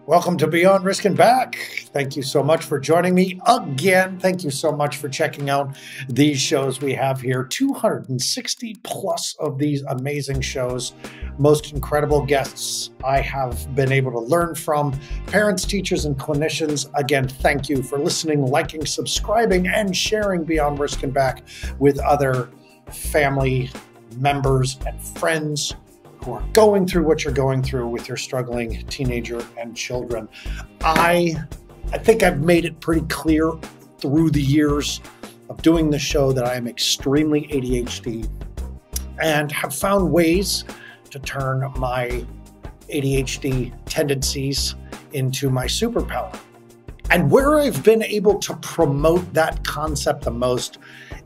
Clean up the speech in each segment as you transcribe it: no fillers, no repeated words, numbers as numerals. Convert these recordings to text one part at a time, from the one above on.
Welcome to Beyond Risk and Back. Thank you so much for joining me again. Thank you so much for checking out these shows we have here. 260 plus of these amazing shows. Most incredible guests I have been able to learn from. Parents, teachers, and clinicians. Again, thank you for listening, liking, subscribing, and sharing Beyond Risk and Back with other family members and friends who are going through what you're going through with your struggling teenager and children. I think I've made it pretty clear through the years of doing this show that I am extremely ADHD and have found ways to turn my ADHD tendencies into my superpower. And where I've been able to promote that concept the most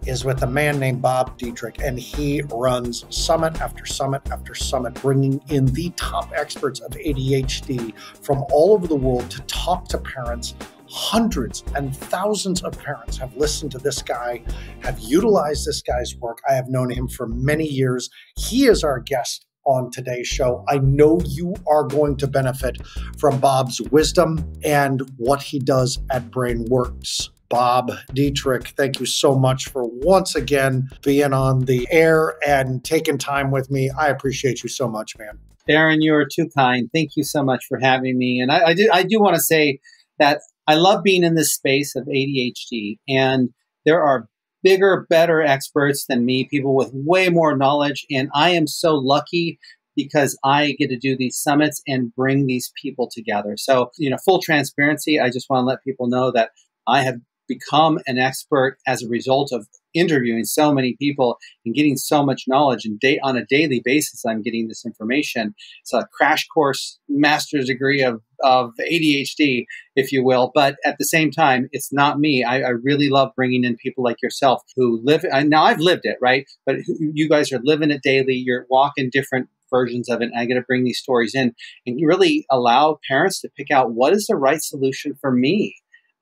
is with a man named Bob Dietrich, and he runs summit after summit after summit, bringing in the top experts of ADHD from all over the world to talk to parents. Hundreds and thousands of parents have listened to this guy, have utilized this guy's work. I have known him for many years. He is our guest on today's show. I know you are going to benefit from Bob's wisdom and what he does at BrainWorx. Bob Dietrich, thank you so much for once again being on the air and taking time with me. I appreciate you so much, man. Aaron, you are too kind. Thank you so much for having me. And I do want to say that I love being in this space of ADHD, and there are bigger, better experts than me, people with way more knowledge. And I am so lucky because I get to do these summits and bring these people together. So, full transparency, I just want to let people know that I have become an expert as a result of interviewing so many people and getting so much knowledge. And on a daily basis, I'm getting this information. It's a crash course, master's degree of ADHD, if you will. But at the same time, it's not me. I really love bringing in people like yourself who live. Now I've lived it, right? But you guys are living it daily. You're walking different versions of it. And I get to bring these stories in and really allow parents to pick out what is the right solution for me.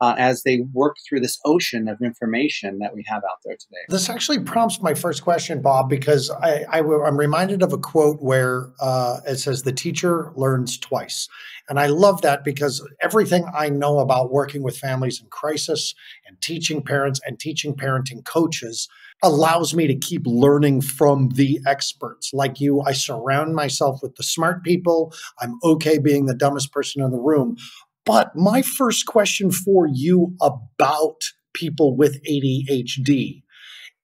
As they work through this ocean of information that we have out there today. This actually prompts my first question, Bob, because I'm reminded of a quote where it says, the teacher learns twice. And I love that because everything I know about working with families in crisis and teaching parents and teaching parenting coaches allows me to keep learning from the experts. Like you, I surround myself with the smart people. I'm okay being the dumbest person in the room. But my first question for you about people with ADHD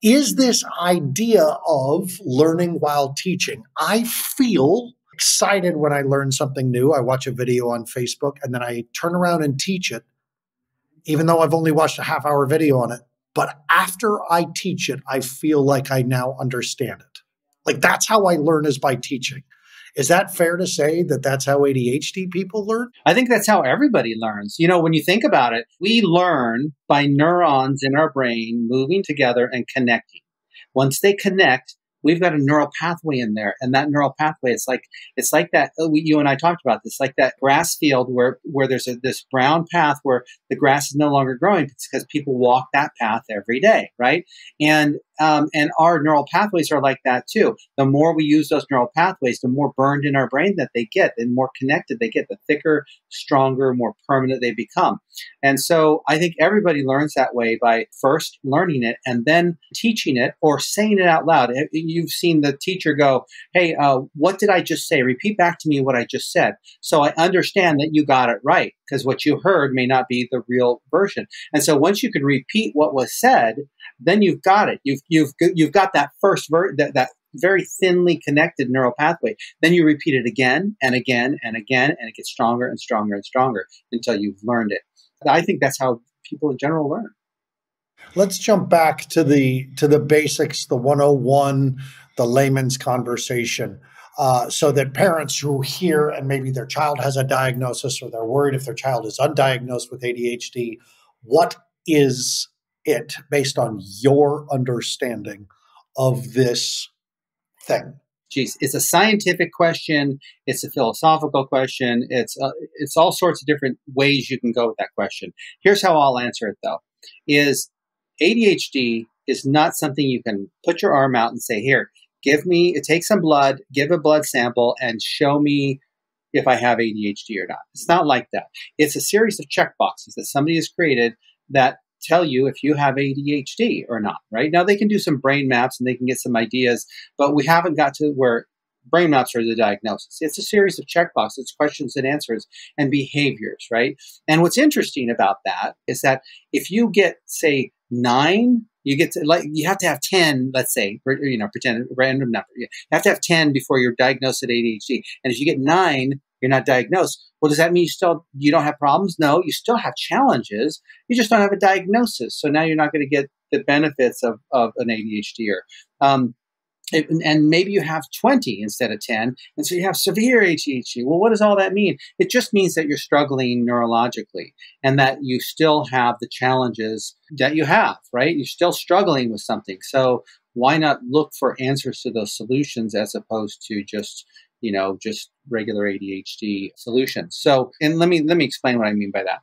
is this idea of learning while teaching. I feel excited when I learn something new. I watch a video on Facebook and then I turn around and teach it, even though I've only watched a half-hour video on it. But after I teach it, I feel like I now understand it. Like that's how I learn, is by teaching. Is that fair to say that that's how ADHD people learn? I think that's how everybody learns. When you think about it, we learn by neurons in our brain moving together and connecting. Once they connect, we've got a neural pathway in there. And that neural pathway, it's like that, you and I talked about this, like that grass field where there's this brown path where the grass is no longer growing. It's because people walk that path every day, right? And our neural pathways are like that too. The more we use those neural pathways, the more burned in our brain that they get, the more connected they get, the thicker, stronger, more permanent they become. And so I think everybody learns that way by first learning it and then teaching it or saying it out loud. You've seen the teacher go, hey, what did I just say? Repeat back to me what I just said. So I understand that you got it right, because what you heard may not be the real version. And so once you can repeat what was said, then you've got it. You've got that first that very thinly connected neural pathway. Then you repeat it again and again and again, and it gets stronger and stronger and stronger until you've learned it. I think that's how people in general learn. Let's jump back to the basics, the 101, the layman's conversation, so that parents who hear and maybe their child has a diagnosis or they're worried if their child is undiagnosed with ADHD, what is it based on your understanding of this thing? Geez, it's a scientific question. It's a philosophical question. It's all sorts of different ways you can go with that question. Here's how I'll answer it, though, is ADHD is not something you can put your arm out and say, here, take some blood, give a blood sample and show me if I have ADHD or not. It's not like that. It's a series of checkboxes that somebody has created that tell you if you have ADHD or not, right? Now, they can do some brain maps and they can get some ideas, but we haven't got to where brain maps are the diagnosis. It's a series of checkboxes, questions and answers, and behaviors, right? And what's interesting about that is that if you get, say, 9, you get to, like, you have to have 10, let's say, pretend a random number. You have to have 10 before you're diagnosed with ADHD. And if you get 9, you're not diagnosed. Well, does that mean you don't have problems? No, you still have challenges. You just don't have a diagnosis. So now you're not going to get the benefits of an ADHDer. And maybe you have 20 instead of 10. And so you have severe ADHD. Well, what does all that mean? It just means that you're struggling neurologically and that you still have the challenges that you have, right? You're still struggling with something. So why not look for answers to those solutions as opposed to just regular ADHD solutions? So, and let me explain what I mean by that.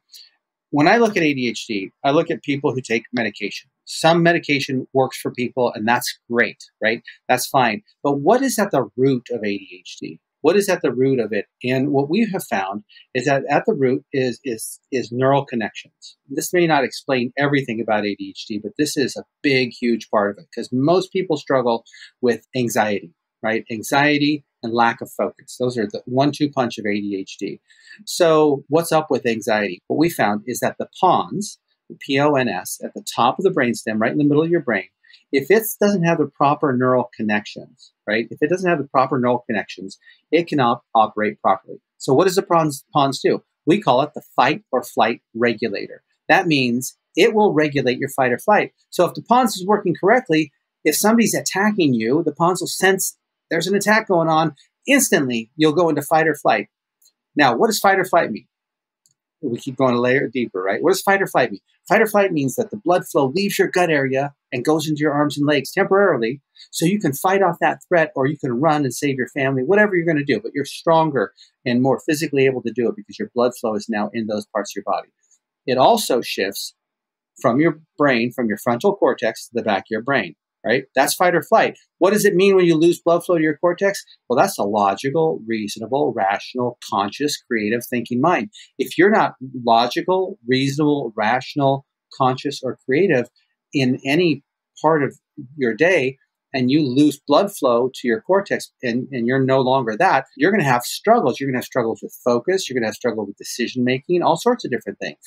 When I look at ADHD, I look at people who take medication. Some medication works for people, and that's great, right? That's fine. But what is at the root of ADHD? What is at the root of it? And what we have found is that at the root is neural connections. This may not explain everything about ADHD, but this is a big, huge part of it because most people struggle with anxiety, right? Anxiety and lack of focus. Those are the 1-2 punch of ADHD. So what's up with anxiety? What we found is that the pons, the PONS, at the top of the brainstem, right in the middle of your brain, if it doesn't have the proper neural connections, right? If it doesn't have the proper neural connections, it cannot operate properly. So what does the pons do? We call it the fight or flight regulator. That means it will regulate your fight or flight. So if the pons is working correctly, if somebody's attacking you, the pons will sense there's an attack going on. Instantly, you'll go into fight or flight. Now, what does fight or flight mean? We keep going a layer deeper, right? What does fight or flight mean? Fight or flight means that the blood flow leaves your gut area and goes into your arms and legs temporarily, so you can fight off that threat or you can run and save your family, whatever you're going to do, but you're stronger and more physically able to do it because your blood flow is now in those parts of your body. It also shifts from your brain, from your frontal cortex to the back of your brain, right? That's fight or flight. What does it mean when you lose blood flow to your cortex? Well, that's a logical, reasonable, rational, conscious, creative thinking mind. If you're not logical, reasonable, rational, conscious, or creative in any part of your day, and you lose blood flow to your cortex and you're no longer that, you're going to have struggles. You're going to have struggles with focus. You're going to have struggles with decision making, all sorts of different things.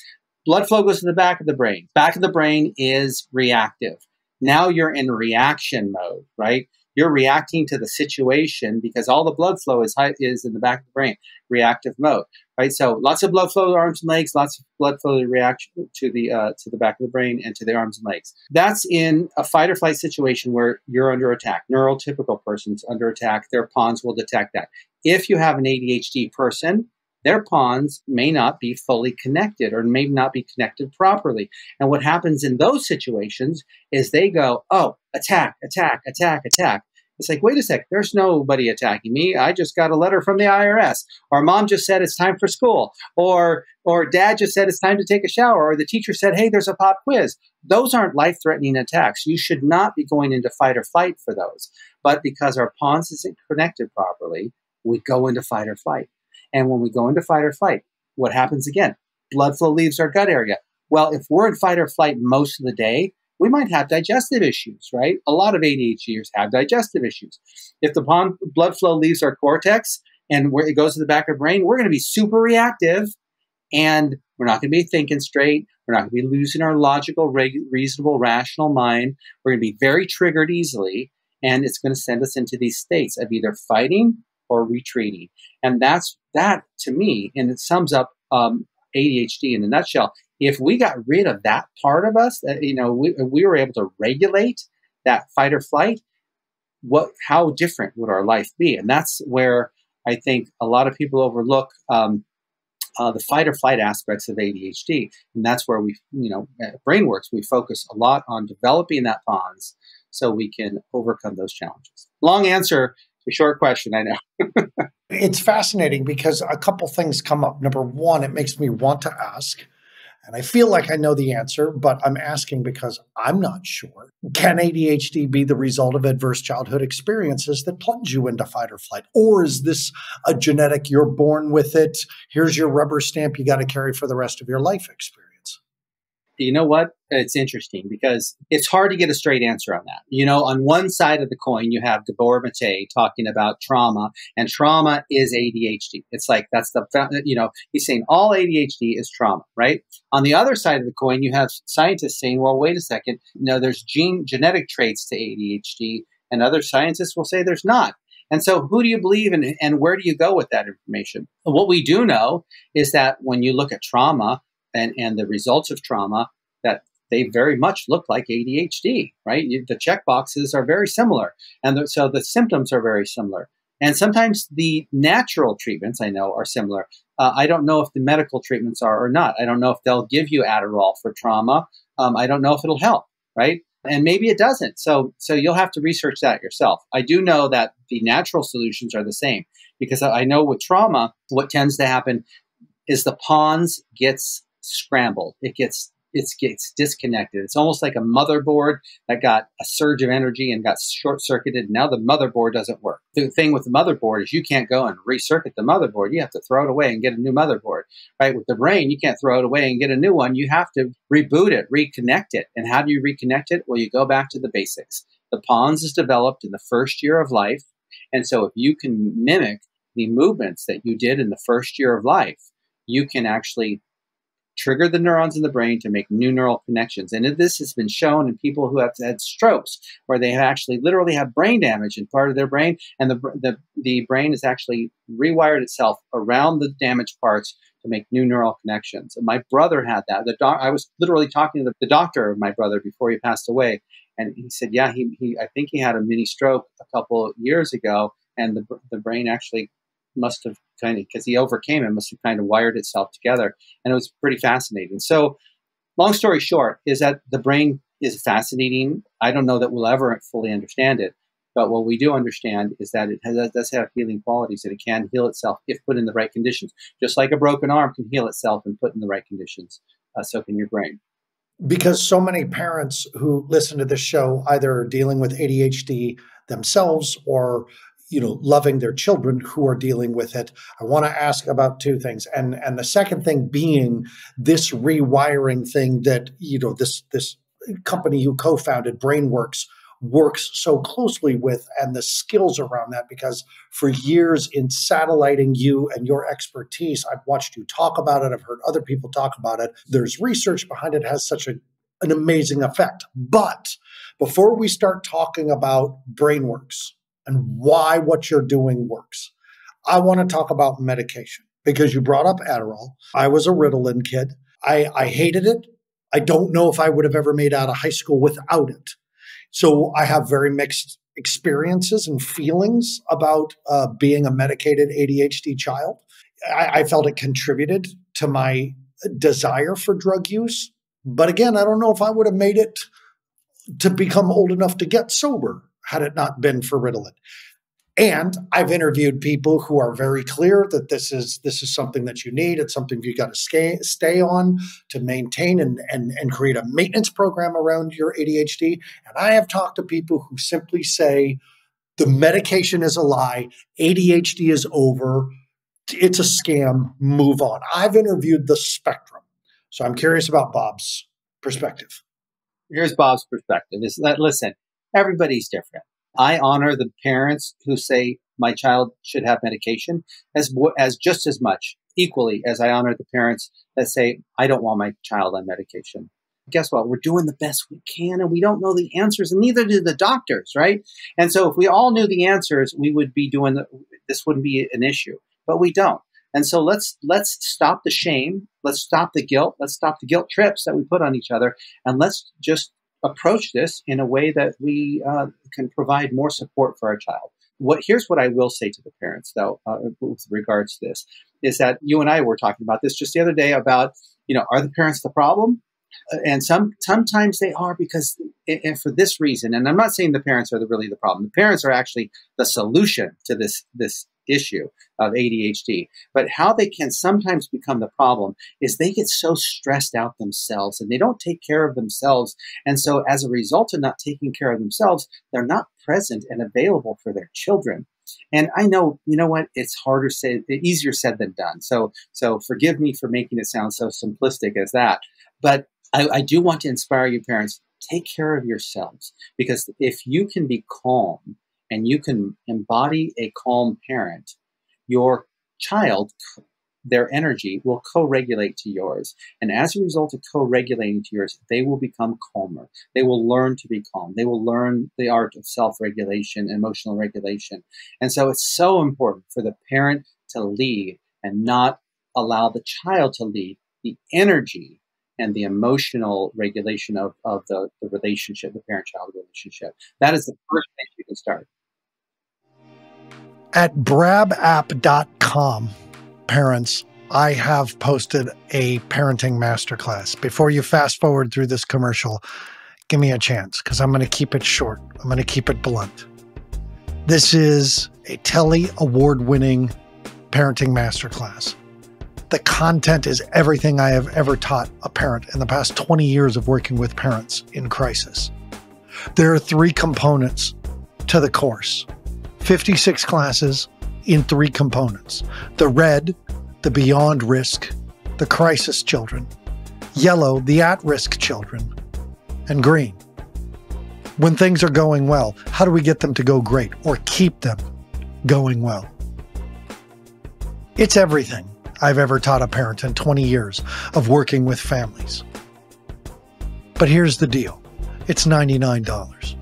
Blood flow goes to the back of the brain. Back of the brain is reactive. Now you're in reaction mode, right? You're reacting to the situation because all the blood flow is in the back of the brain, reactive mode, right? So lots of blood flow to the arms and legs, lots of blood flow to reaction to the back of the brain and to the arms and legs. That's in a fight or flight situation where you're under attack. Neurotypical person's under attack. Their pons will detect that. If you have an ADHD person, their pons may not be fully connected or may not be connected properly. And what happens in those situations is they go, oh, attack, attack, attack, attack. It's like, wait a sec, there's nobody attacking me. I just got a letter from the IRS. Or mom just said it's time for school. Or dad just said it's time to take a shower. Or the teacher said, hey, there's a pop quiz. Those aren't life-threatening attacks. You should not be going into fight or flight for those. But because our pons isn't connected properly, we go into fight or flight. And when we go into fight or flight, what happens again? Blood flow leaves our gut area. Well, if we're in fight or flight most of the day, we might have digestive issues, right? A lot of ADHDers have digestive issues. If the blood flow leaves our cortex and it goes to the back of the brain, we're going to be super reactive and we're not going to be thinking straight. We're not going to be losing our logical, reasonable, rational mind. We're going to be very triggered easily, and it's going to send us into these states of either fighting or retreating. And that to me, and it sums up ADHD in a nutshell. If we got rid of that part of us, we were able to regulate that fight or flight, how different would our life be? And that's where I think a lot of people overlook the fight or flight aspects of ADHD. And that's where we, at BrainWorx, we focus a lot on developing that pons so we can overcome those challenges. Long answer. A short question, I know. It's fascinating because a couple things come up. Number one, it makes me want to ask, And I feel like I know the answer, but I'm asking because I'm not sure. Can ADHD be the result of adverse childhood experiences that plunge you into fight or flight? Or is this a genetic, you're born with it, here's your rubber stamp you got to carry for the rest of your life experience? You know what? It's interesting because it's hard to get a straight answer on that. On one side of the coin, you have Gabor Mate talking about trauma, and trauma is ADHD. It's like he's saying all ADHD is trauma, right? On the other side of the coin, you have scientists saying, well, wait a second, there's genetic traits to ADHD, and other scientists will say there's not. And so who do you believe in, and where do you go with that information? What we do know is that when you look at trauma, and the results of trauma, that they very much look like ADHD, right? The check boxes are very similar. And so the symptoms are very similar. And sometimes the natural treatments, I know, are similar. I don't know if the medical treatments are or not. I don't know if they'll give you Adderall for trauma. I don't know if it'll help, right? And maybe it doesn't. So you'll have to research that yourself. I do know that the natural solutions are the same, because I know with trauma, what tends to happen is the pons gets scrambled. It gets disconnected. It's almost like a motherboard that got a surge of energy and got short-circuited. Now the motherboard doesn't work. The thing with the motherboard is you can't go and recircuit the motherboard. You have to throw it away and get a new motherboard, right? With the brain, you can't throw it away and get a new one. You have to reboot it, reconnect it. And how do you reconnect it? Well, you go back to the basics. The pons is developed in the first year of life. And so if you can mimic the movements that you did in the first year of life, you can actually trigger the neurons in the brain to make new neural connections. And this has been shown in people who have had strokes, where they actually literally have brain damage in part of their brain, and the brain has actually rewired itself around the damaged parts to make new neural connections. And my brother had that. I was literally talking to the doctor of my brother before he passed away, and he said, yeah, I think he had a mini stroke a couple years ago, and the brain actually must have because he overcame it, must have kind of wired itself together. And it was pretty fascinating. So long story short is that the brain is fascinating. I don't know that we'll ever fully understand it, but what we do understand is that it does have healing qualities, and it can heal itself if put in the right conditions. Just like a broken arm can heal itself and put in the right conditions, so can your brain. Because so many parents who listen to this show either are dealing with ADHD themselves or loving their children who are dealing with it. I want to ask about two things. And the second thing being this rewiring thing that, this company you co-founded, BrainWorx, works so closely with, and the skills around that, because for years in satelliting you and your expertise, I've watched you talk about it. I've heard other people talk about it. There's research behind it, has such an amazing effect. But before we start talking about BrainWorx and why what you're doing works, I want to talk about medication, because you brought up Adderall. I was a Ritalin kid. I hated it. I don't know if I would have ever made out of high school without it. So I have very mixed experiences and feelings about being a medicated ADHD child. I felt it contributed to my desire for drug use. But again, I don't know if I would have made it to become old enough to get sober had it not been for Ritalin. And I've interviewed people who are very clear that this is something that you need. It's something you got to stay on to maintain and create a maintenance program around your ADHD. And I have talked to people who simply say the medication is a lie, ADHD is over, it's a scam, move on. I've interviewed the spectrum. So I'm curious about Bob's perspective. Here's Bob's perspective. Listen, everybody's different. I honor the parents who say my child should have medication as just as much, equally, as I honor the parents that say I don't want my child on medication. Guess what? We're doing the best we can, and we don't know the answers, and neither do the doctors, right? And so if we all knew the answers, we would be this wouldn't be an issue, but we don't. And so let's stop the shame. Let's stop the guilt. Let's stop the guilt trips that we put on each other, and let's just approach this in a way that we can provide more support for our child. Here's what I will say to the parents, though, with regards to this, is that you and I were talking about this just the other day about, are the parents the problem? And sometimes they are, because and for this reason, and I'm not saying the parents are really the problem. The parents are actually the solution to this issue of ADHD. But how they can sometimes become the problem is they get so stressed out themselves and they don't take care of themselves. And so as a result of not taking care of themselves, they're not present and available for their children. And I know, you know what, it's harder said, easier said than done. So forgive me for making it sound so simplistic as that. But I do want to inspire you parents, take care of yourselves, because if you can be calm and you can embody a calm parent, your child, their energy will co-regulate to yours. And as a result of co-regulating to yours, they will become calmer. They will learn to be calm. They will learn the art of self-regulation, emotional regulation. And so it's so important for the parent to lead and not allow the child to lead. The energy and the emotional regulation of the relationship, the parent-child relationship. That is the first place you can start. At brabapp.com, parents, I have posted a parenting masterclass. Before you fast forward through this commercial, give me a chance, because I'm going to keep it short. I'm going to keep it blunt. This is a Telly award-winning parenting masterclass. The content is everything I have ever taught a parent in the past 20 years of working with parents in crisis. There are 3 components to the course. 56 classes in 3 components. The red, the beyond risk, the crisis children. Yellow, the at-risk children. And green, when things are going well, how do we get them to go great or keep them going well? It's everything I've ever taught a parent in 20 years of working with families. But here's the deal. It's $99.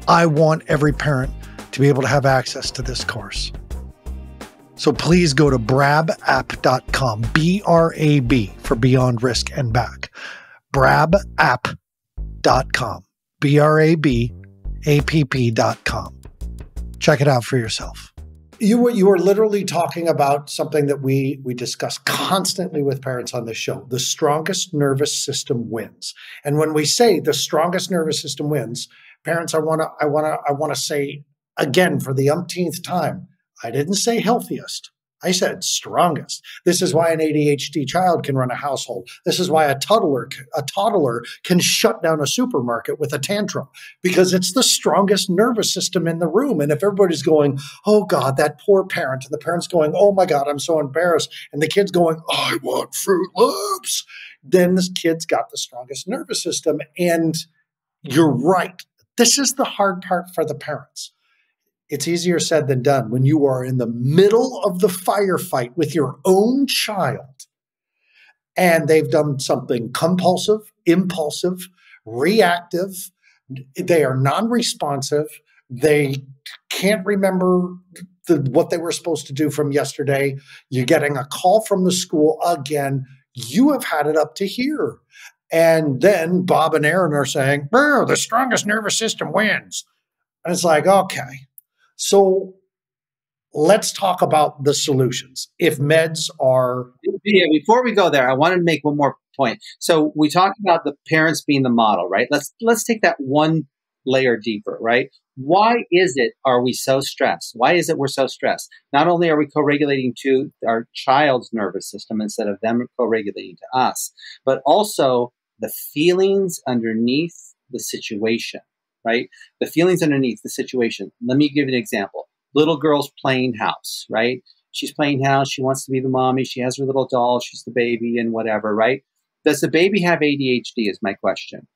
I want every parent to be able to have access to this course. So please go to brabapp.com, B-R-A-B for Beyond Risk and Back. brabapp.com, brabapp.com. Check it out for yourself. You were literally talking about something that we discuss constantly with parents on this show. The strongest nervous system wins. And when we say the strongest nervous system wins, parents, I want to say again for the umpteenth time, I didn't say healthiest. I said strongest. This is why an ADHD child can run a household. This is why a toddler can shut down a supermarket with a tantrum, because it's the strongest nervous system in the room. And if everybody's going, oh God, that poor parent, and the parent's going, oh my God, I'm so embarrassed, and the kid's going, I want Fruit Loops, then this kid's got the strongest nervous system. And you're right. This is the hard part for the parents. It's easier said than done when you are in the middle of the firefight with your own child and they've done something compulsive, impulsive, reactive. They are non-responsive. They can't remember what they were supposed to do from yesterday. You're getting a call from the school again. You have had it up to here. And then Bob and Aaron are saying, the strongest nervous system wins. And it's like, okay. So let's talk about the solutions. If meds are... Yeah, before we go there, I wanted to make one more point. So we talked about the parents being the model, right? Let's take that one layer deeper, right? Why is it are we so stressed? Why is it we're so stressed? Not only are we co-regulating to our child's nervous system instead of them co-regulating to us, but also the feelings underneath the situation. Right? The feelings underneath the situation. Let me give you an example. Little girl's playing house, right? She's playing house. She wants to be the mommy. She has her little doll. She's the baby and whatever, right? Does the baby have ADHD is my question.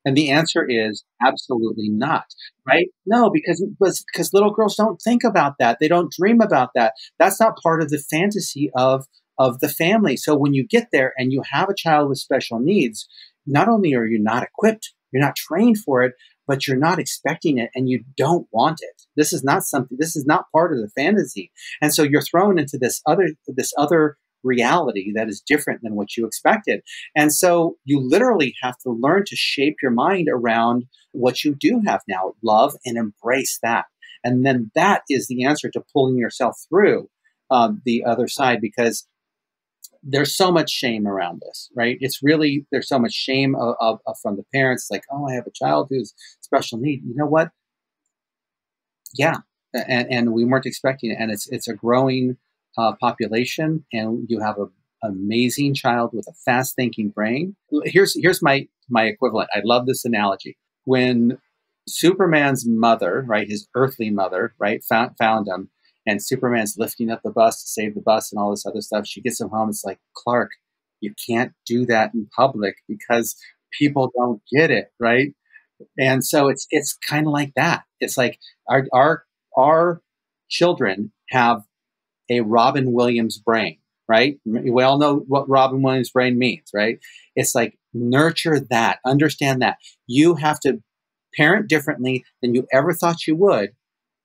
And the answer is absolutely not, right? No, because little girls don't think about that. They don't dream about that. That's not part of the fantasy of the family. So when you get there and you have a child with special needs, not only are you not equipped, you're not trained for it, but you're not expecting it and you don't want it. This is not part of the fantasy. And so you're thrown into this other reality that is different than what you expected. And so you literally have to learn to shape your mind around what you do have now, love and embrace that. And then that is the answer to pulling yourself through the other side, because there's so much shame around this, right? It's really, there's so much shame from the parents, like, oh, I have a child who's special need. You know what? Yeah, and we weren't expecting it. And it's a growing population, and you have an amazing child with a fast thinking brain. Here's my equivalent. I love this analogy. When Superman's mother, right, his earthly mother, right, found him, and Superman's lifting up the bus to save the bus and all this other stuff. She gets him home. It's like, Clark, you can't do that in public because people don't get it, right? And so it's kind of like that. It's like our children have a Robin Williams brain, right? We all know what Robin Williams brain means, right? It's like nurture that, understand that. You have to parent differently than you ever thought you would,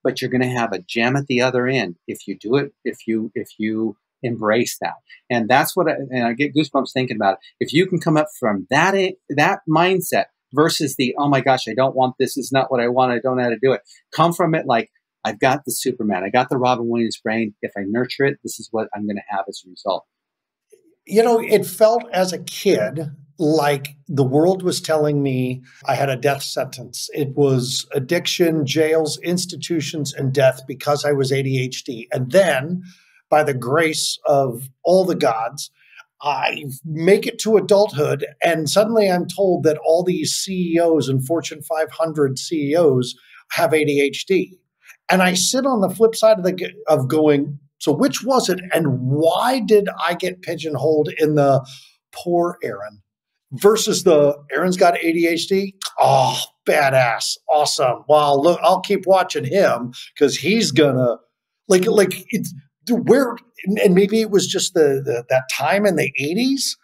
but you're going to have a gem at the other end if you do it, if you embrace that. And that's what I get goosebumps thinking about it. If you can come up from that mindset versus the, oh my gosh, I don't want this is not what I want, I don't know how to do it. Come from it like, I've got the Superman, I got the Robin Williams brain. If I nurture it, this is what I'm going to have as a result. You know, it felt as a kid like the world was telling me I had a death sentence. It was addiction, jails, institutions, and death because I was ADHD. And then, by the grace of all the gods, I make it to adulthood, and suddenly I'm told that all these CEOs and Fortune 500 CEOs have ADHD. And I sit on the flip side of going, so which was it, and why did I get pigeonholed in the poor Aaron versus the Aaron's got ADHD? Oh, badass, awesome. Well, look, I'll keep watching him because he's gonna like it's where, and maybe it was just that time in the 80s.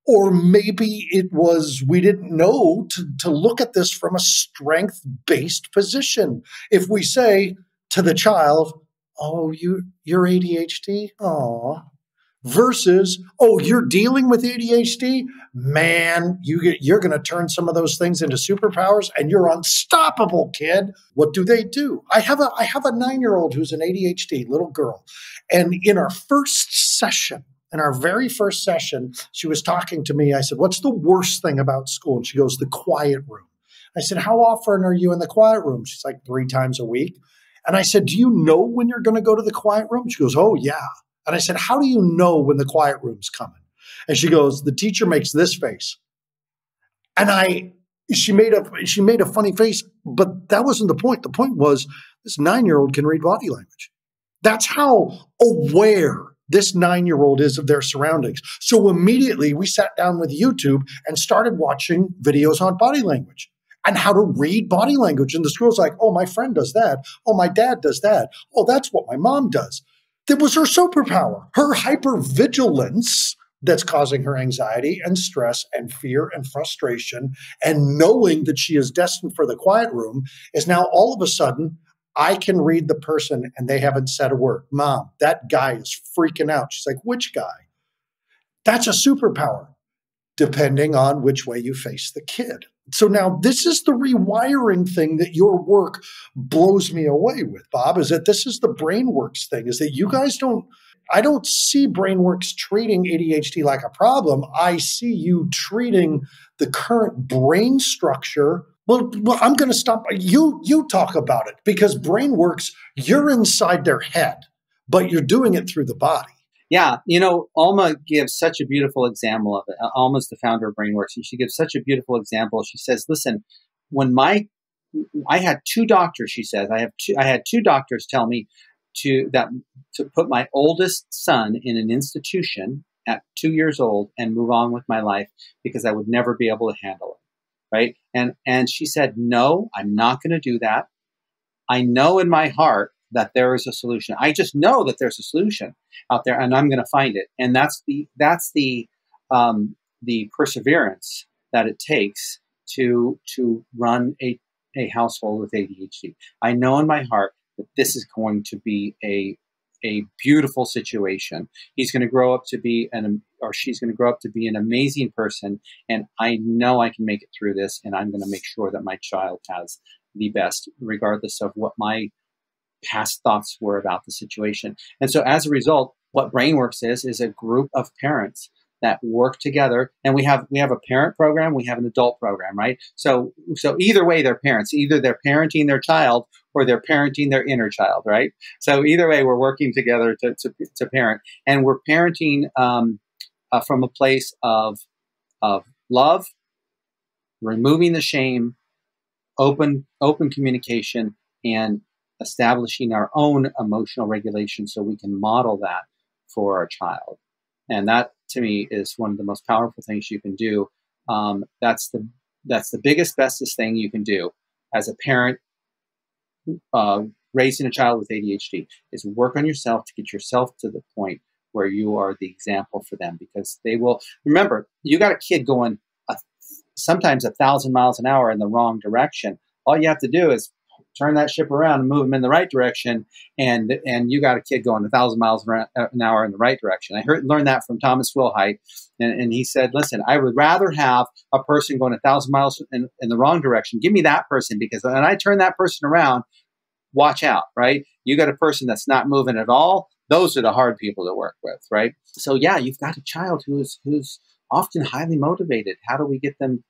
Or maybe it was we didn't know to look at this from a strength-based position. If we say to the child, oh, you're ADHD? Oh. Versus, oh, you're dealing with ADHD? Man, you're going to turn some of those things into superpowers and you're unstoppable, kid. What do? I have a 9-year-old who's an ADHD little girl. And in our very first session, she was talking to me. I said, what's the worst thing about school? And she goes, the quiet room. I said, how often are you in the quiet room? She's like 3 times a week. And I said, do you know when you're going to go to the quiet room? She goes, oh, yeah. And I said, how do you know when the quiet room's coming? And she goes, the teacher makes this face. And she made a funny face, but that wasn't the point. The point was this 9-year-old can read body language. That's how aware this 9-year-old is of their surroundings. So immediately we sat down with YouTube and started watching videos on body language and how to read body language. And the school's like, oh, my friend does that. Oh, my dad does that. Oh, that's what my mom does. That was her superpower, her hypervigilance that's causing her anxiety and stress and fear and frustration. And knowing that she is destined for the quiet room is now all of a sudden, I can read the person and they haven't said a word. Mom, that guy is freaking out. She's like, which guy? That's a superpower, depending on which way you face the kid. So now this is the rewiring thing that your work blows me away with, Bob, is that this is the BrainWorx thing, is that you guys I don't see BrainWorx treating ADHD like a problem. I see you treating the current brain structure. Well, I'm going to stop. You talk about it because BrainWorx, you're inside their head, but you're doing it through the body. Yeah, Alma gives such a beautiful example of it. Alma's the founder of BrainWorx, and she gives such a beautiful example. She says, listen, when I had 2 doctors, she says, I had 2 doctors tell me to put my oldest son in an institution at 2 years old and move on with my life because I would never be able to handle it, right? And she said, no, I'm not going to do that. I know in my heart that there is a solution. I just know that there's a solution out there, and I'm going to find it. And that's the perseverance that it takes to run a household with ADHD. I know in my heart that this is going to be a beautiful situation. He's going to grow up to be she's going to grow up to be an amazing person, and I know I can make it through this, and I'm going to make sure that my child has the best, regardless of what my past thoughts were about the situation. And so as a result, what BrainWorx is a group of parents that work together. And we have a parent program, we have an adult program, right? So either way, they're parents. Either they're parenting their child or they're parenting their inner child, right? So either way, we're working together to parent, and we're parenting from a place of love, removing the shame, open communication, and establishing our own emotional regulation so we can model that for our child. And that, to me, is one of the most powerful things you can do. That's the biggest, bestest thing you can do as a parent raising a child with ADHD, is work on yourself to get yourself to the point where you are the example for them, because they will remember. You got a kid going sometimes 1,000 miles an hour in the wrong direction. All you have to do is turn that ship around and move them in the right direction, and you got a kid going 1,000 miles an hour in the right direction. I learned that from Thomas Wilhite, and he said, listen, I would rather have a person going 1,000 miles in the wrong direction. Give me that person, because when I turn that person around, watch out, right? You got a person that's not moving at all. Those are the hard people to work with, right? So yeah, you've got a child who's often highly motivated. How do we get them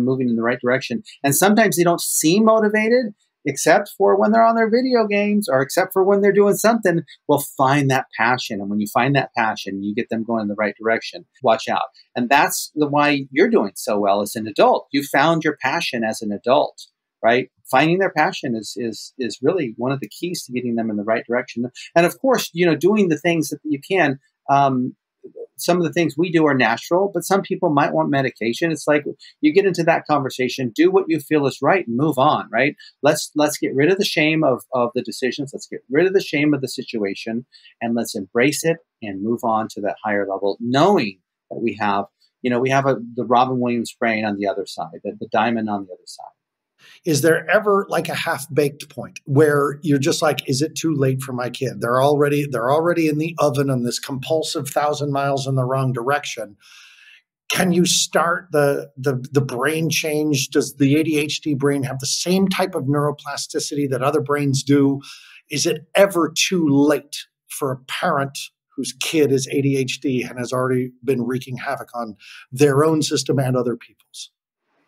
moving in the right direction? And sometimes they don't seem motivated, except for when they're on their video games, or except for when they're doing something. We'll find that passion. And when you find that passion, you get them going in the right direction. Watch out. And that's why you're doing so well as an adult. You found your passion as an adult, right? Finding their passion is really one of the keys to getting them in the right direction. And of course, doing the things that you can. Some of the things we do are natural, but some people might want medication. It's like you get into that conversation, do what you feel is right, and move on, right? Let's get rid of the shame of the decisions. Let's get rid of the shame of the situation, and let's embrace it and move on to that higher level, knowing that we have the Robin Williams brain on the other side, the diamond on the other side. Is there ever like a half-baked point where you're just like, is it too late for my kid? They're already in the oven on this compulsive 1,000 miles in the wrong direction. Can you start the brain change? Does the ADHD brain have the same type of neuroplasticity that other brains do? Is it ever too late for a parent whose kid is ADHD and has already been wreaking havoc on their own system and other people's?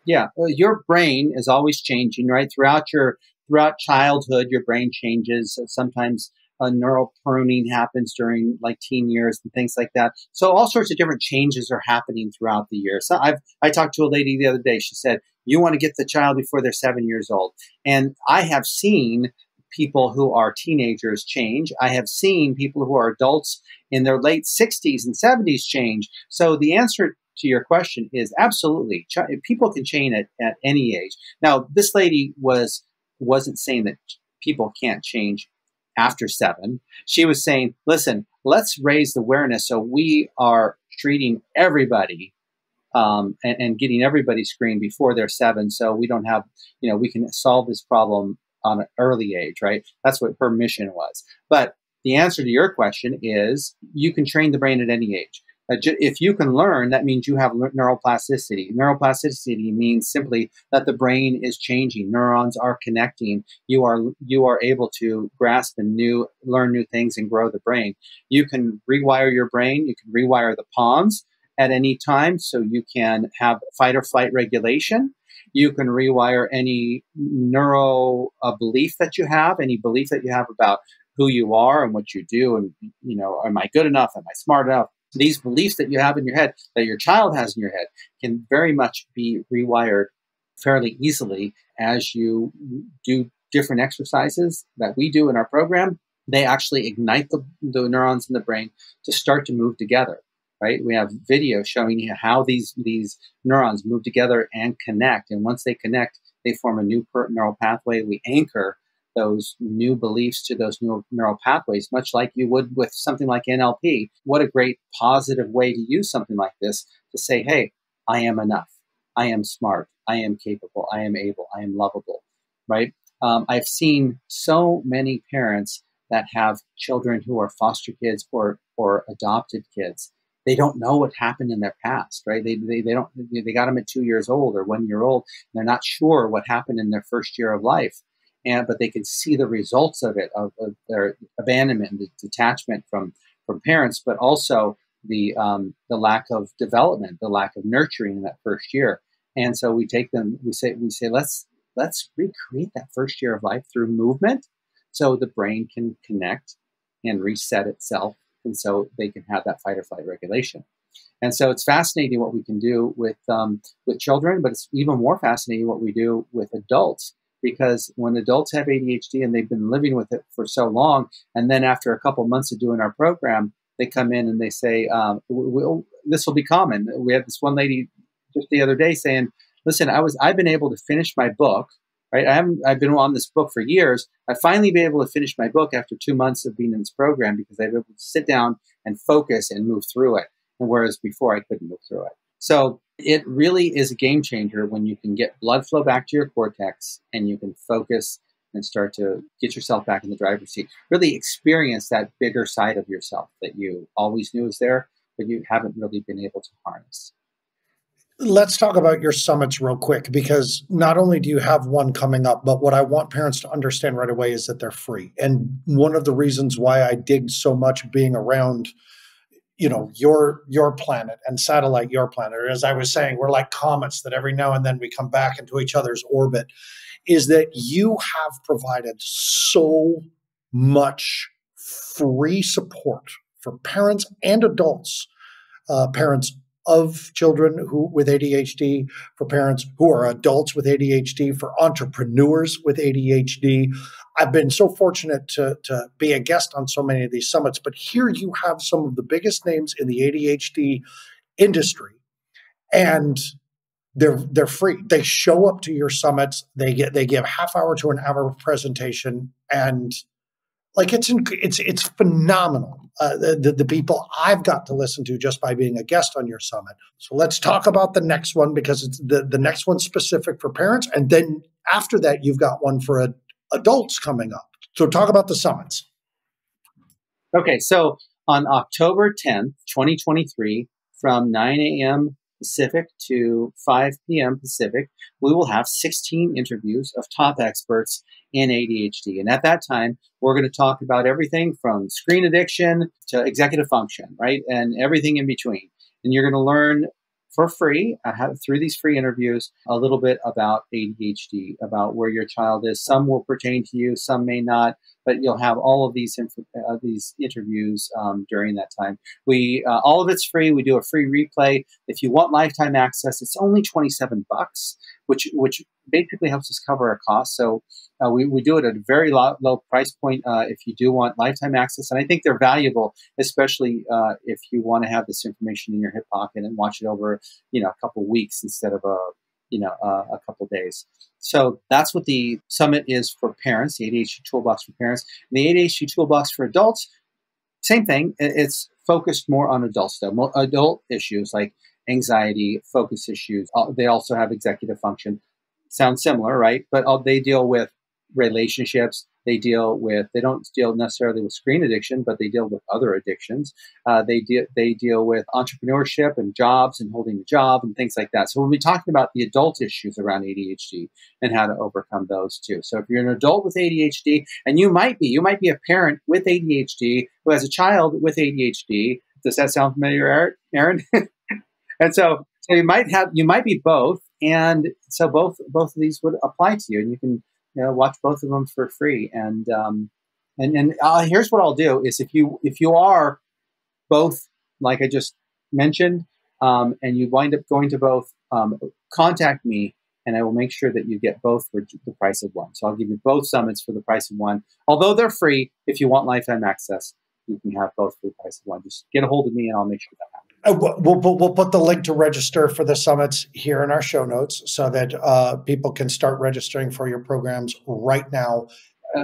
Yeah, your brain is always changing, right? Throughout childhood, your brain changes. Sometimes neural pruning happens during like teen years and things like that. So all sorts of different changes are happening throughout the year. So I talked to a lady the other day. She said, you want to get the child before they're 7 years old. And I have seen people who are teenagers change. I have seen people who are adults in their late 60s and 70s change. So the answer to your question is absolutely. People can change at any age. Now, this lady wasn't saying that people can't change after 7. She was saying, listen, let's raise the awareness so we are treating everybody and getting everybody screened before they're 7, so we don't have, we can solve this problem on an early age, right? That's what her mission was. But the answer to your question is you can train the brain at any age. If you can learn, that means you have neuroplasticity. Neuroplasticity means simply that the brain is changing. Neurons are connecting. You are able to grasp and learn new things and grow the brain. You can rewire your brain. You can rewire the pons at any time, so you can have fight or flight regulation. You can rewire any belief that you have, about who you are and what you do, and am I good enough? Am I smart enough? These beliefs that you have in your head, that your child has in your head, can very much be rewired fairly easily as you do different exercises that we do in our program. They actually ignite the neurons in the brain to start to move together, right? We have video showing you how these neurons move together and connect. And once they connect, they form a new neural pathway. We anchor those new beliefs to those new neural pathways, much like you would with something like NLP. What a great positive way to use something like this to say, hey, I am enough. I am smart. I am capable. I am able. I am lovable, right? I've seen so many parents that have children who are foster kids or adopted kids. They don't know what happened in their past, right? They got them at 2 years old or 1 year old. And they're not sure what happened in their first year of life. But they can see the results of it, of their abandonment and the detachment from parents, but also the lack of development, the lack of nurturing in that first year. And so we take them, we say, let's recreate that first year of life through movement so the brain can connect and reset itself. And so they can have that fight or flight regulation. And so it's fascinating what we can do with children, but it's even more fascinating what we do with adults. Because when adults have ADHD and they've been living with it for so long, and then after a couple months of doing our program, they come in and they say, this will be common. We had this one lady just the other day saying, listen, I've been able to finish my book, right? I've been on this book for years. I've finally been able to finish my book after 2 months of being in this program because I've been able to sit down and focus and move through it. And whereas before I couldn't move through it. So it really is a game changer when you can get blood flow back to your cortex and you can focus and start to get yourself back in the driver's seat. Really experience that bigger side of yourself that you always knew was there, but you haven't really been able to harness. Let's talk about your summits real quick, because not only do you have one coming up, but what I want parents to understand right away is that they're free. And one of the reasons why I dig so much being around your planet and satellite your planet, or as I was saying, we're like comets that every now and then we come back into each other's orbit, is that you have provided so much free support for parents and adults, parents of children with ADHD, for parents who are adults with ADHD, for entrepreneurs with ADHD. I've been so fortunate to be a guest on so many of these summits, but here you have some of the biggest names in the ADHD industry, and they're free. They show up to your summits. They give half hour to an hour presentation, and like it's phenomenal. The people I've got to listen to just by being a guest on your summit. So let's talk about the next one, because it's the next one's specific for parents, and then after that you've got one for adults coming up. So talk about the summits. Okay, so on October 10th, 2023, from 9 a.m. Pacific to 5 p.m. Pacific, we will have 16 interviews of top experts in ADHD. And at that time, we're going to talk about everything from screen addiction to executive function, right? And everything in between. And you're going to learn for free, through these free interviews, a little bit about ADHD, about where your child is. Some will pertain to you, some may not, but you'll have all of these interviews during that time. All of it's free. We do a free replay. If you want lifetime access, it's only $27, which basically helps us cover our costs. So we do it at a very low price point if you do want lifetime access. And I think they're valuable, especially if you want to have this information in your hip pocket and watch it over, a couple weeks instead of a couple days. So that's what the summit is for parents, the ADHD Toolbox for parents. And the ADHD Toolbox for adults, same thing. It's focused more on adult stuff, adult issues like anxiety, focus issues. They also have executive function. Sounds similar, right? But they deal with relationships. They don't deal necessarily with screen addiction, but they deal with other addictions. They deal with entrepreneurship and jobs and holding a job and things like that. So we'll be talking about the adult issues around ADHD and how to overcome those too. So if you're an adult with ADHD, and you might be a parent with ADHD who has a child with ADHD. Does that sound familiar, Aaron? And so you might be both. And so both of these would apply to you, and you can watch both of them for free. And here's what I'll do is if you are both, like I just mentioned, and you wind up going to both, contact me, and I will make sure that you get both for the price of one. So I'll give you both summits for the price of one. Although they're free, if you want lifetime access, you can have both for the price of one. Just get a hold of me, and I'll make sure that happens. We'll put the link to register for the summits here in our show notes so that people can start registering for your programs right now.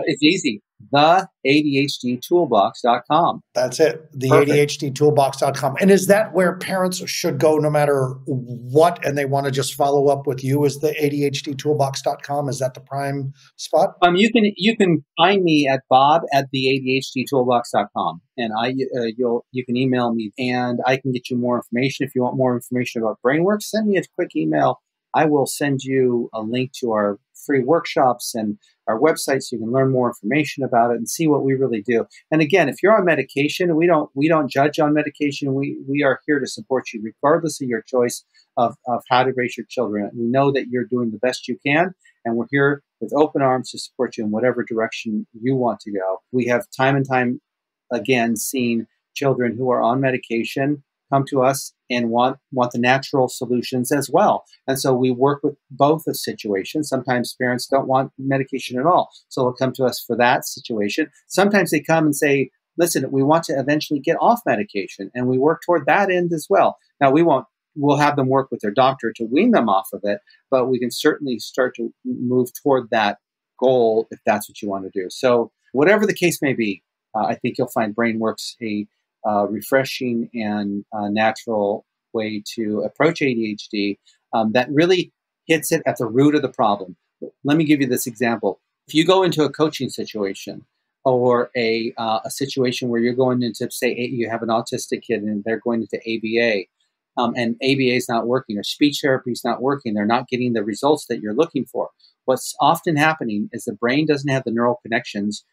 It's easy. The ADHDtoolbox.com. That's it. The ADHDtoolbox.com. And is that where parents should go no matter what, and they want to just follow up with you? Is the ADHDtoolbox.com? Is that the prime spot? You can find me at bob@theadhdtoolbox.com, and you can email me, and I can get you more information. If you want more information about BrainWorx, send me a quick email. I will send you a link to our free workshops and our website so you can learn more information about it and see what we really do. And again, if you're on medication, we don't judge on medication. We are here to support you regardless of your choice of how to raise your children. We know that you're doing the best you can, and we're here with open arms to support you in whatever direction you want to go. We have time and time again seen children who are on medication come to us and want the natural solutions as well. And so we work with both the situations. Sometimes parents don't want medication at all, so they'll come to us for that situation. Sometimes they come and say, listen, we want to eventually get off medication, and we work toward that end as well. Now, we'll have them work with their doctor to wean them off of it, but we can certainly start to move toward that goal if that's what you want to do. So whatever the case may be, I think you'll find BrainWorx a refreshing and natural way to approach ADHD that really hits it at the root of the problem. Let me give you this example. If you go into a coaching situation or a situation where you're going into, say, you have an autistic kid and they're going into ABA, and ABA is not working, or speech therapy is not working, they're not getting the results that you're looking for. What's often happening is the brain doesn't have the neural connections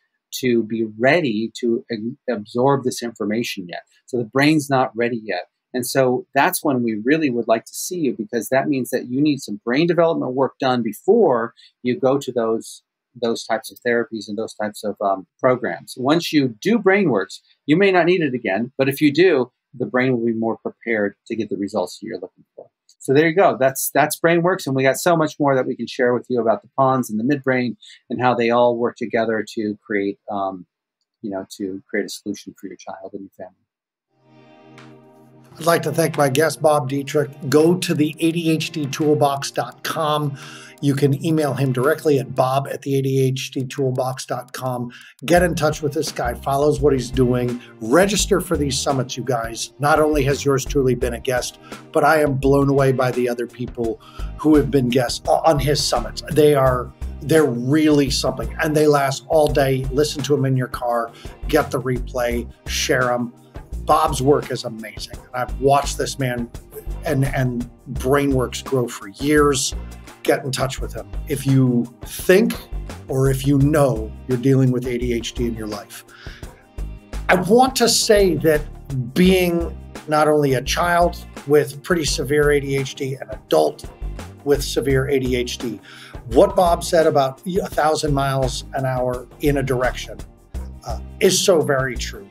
to be ready to absorb this information yet. So the brain's not ready yet. And so that's when we really would like to see you, because that means that you need some brain development work done before you go to those types of therapies and those types of programs. Once you do BrainWorx, you may not need it again, but if you do, the brain will be more prepared to get the results you're looking for. So there you go. That's BrainWorx, and we got so much more that we can share with you about the pons and the midbrain and how they all work together to create, to create a solution for your child and your family. I'd like to thank my guest, Bob Dietrich. Go to the ADHDtoolbox.com. You can email him directly at bob@the-ADHDtoolbox.com. Get in touch with this guy, follows what he's doing, register for these summits, you guys. Not only has yours truly been a guest, but I am blown away by the other people who have been guests on his summits. They're really something, and they last all day. Listen to them in your car, get the replay, share them. Bob's work is amazing. I've watched this man and BrainWorx grow for years. Get in touch with him if you think or if you know you're dealing with ADHD in your life. I want to say that being not only a child with pretty severe ADHD, an adult with severe ADHD, what Bob said about 1,000 miles an hour in a direction is so very true.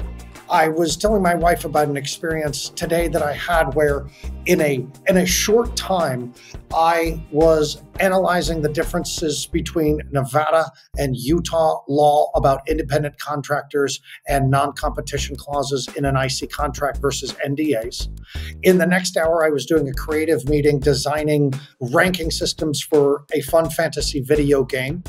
I was telling my wife about an experience today that I had where in a short time, I was analyzing the differences between Nevada and Utah law about independent contractors and non-competition clauses in an IC contract versus NDAs. In the next hour, I was doing a creative meeting designing ranking systems for a fun fantasy video game.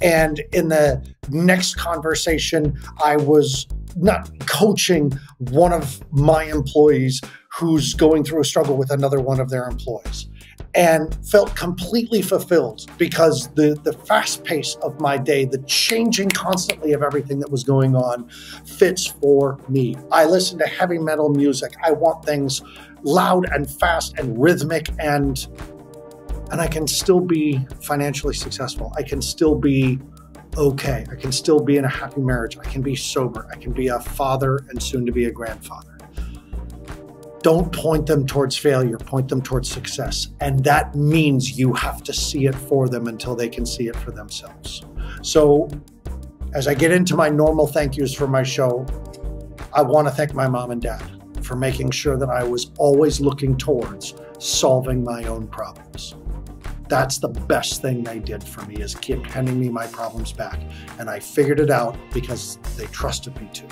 And in the next conversation, I was not coaching one of my employees who's going through a struggle with another one of their employees, and felt completely fulfilled because the fast pace of my day, the changing constantly of everything that was going on fits for me. I listen to heavy metal music. I want things loud and fast and rhythmic, and I can still be financially successful. I can still be okay. I can still be in a happy marriage. I can be sober. I can be a father and soon to be a grandfather. Don't point them towards failure, point them towards success. And that means you have to see it for them until they can see it for themselves. So as I get into my normal thank yous for my show, I want to thank my mom and dad for making sure that I was always looking towards solving my own problems. That's the best thing they did for me, is keep handing me my problems back. And I figured it out because they trusted me to.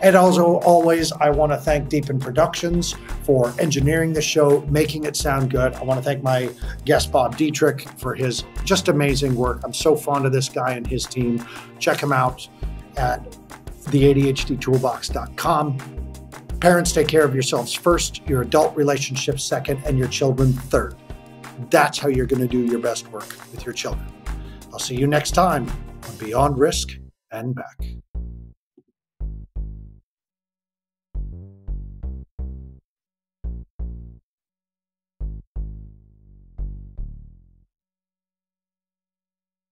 And also, always, I want to thank Deepen Productions for engineering the show, making it sound good. I want to thank my guest, Bob Dietrich, for his just amazing work. I'm so fond of this guy and his team. Check him out at theadhdtoolbox.com. Parents, take care of yourselves first, your adult relationships second, and your children third. That's how you're going to do your best work with your children. I'll see you next time on Beyond Risk and Back.